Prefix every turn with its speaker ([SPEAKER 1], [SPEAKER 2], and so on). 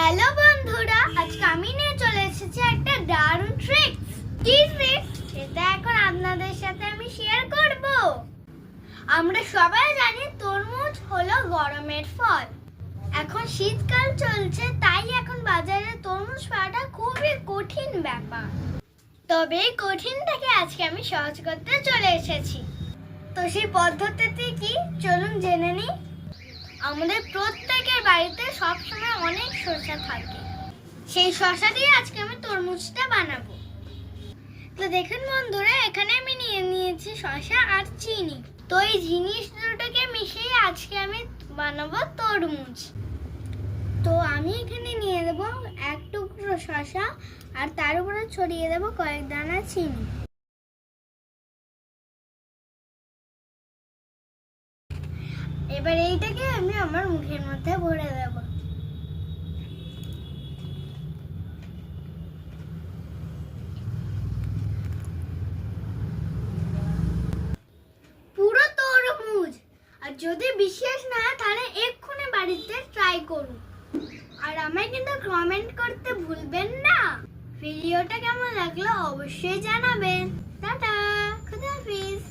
[SPEAKER 1] Hello বন্ধুরা, আজকে আমি নিয়ে চলে এসেছি একটা দারুণ ট্রিক্স। কি ট্রিক্স সেটা এখন আপনাদের সাথে আমি শেয়ার করব। আমরা সবাই জানি তরমুজ হলো গরমের ফল। এখন শীতকাল চলছে, তাই এখন বাজারে তরমুজ পাওয়াটা খুবই কঠিন ব্যাপার। তবে এই কঠিনটাকে আজকে আমি সহজ করতে চলে এসেছি। তো সেই পদ্ধতিটি কি, চলুন জেনে নিই। আমাদের প্রত্যেকের বাড়িতে সবসময় অনেক শসা থাকে। সেই শসা দিয়ে আজকে আমি তরমুজটা বানাবো। তো দেখুন বন্ধুরা, এখানে আমি নিয়ে নিয়েছি শসা আর চিনি। তো এই জিনিস দুটোকে মিশিয়ে আজকে আমি বানাবো তরমুজ। তো আমি এখানে নিয়ে দেব এক টুকরো শসা আর তার উপরে ছড়িয়ে দেব কয়েক দানা চিনি। এবার এইটাকে আমি আমার মুখের মধ্যে ভরে দেব। পুরো তরমুজ। আর যদি বিশ্বাস না হয় তাহলে এক্ষুনি বাড়িতে ট্রাই করুন। আর আমায় কিন্তু কমেন্ট করতে ভুলবেন না। ভিডিওটা কেমন লাগলো অবশ্যই জানাবেন। টাটা, খুদা হাফেজ।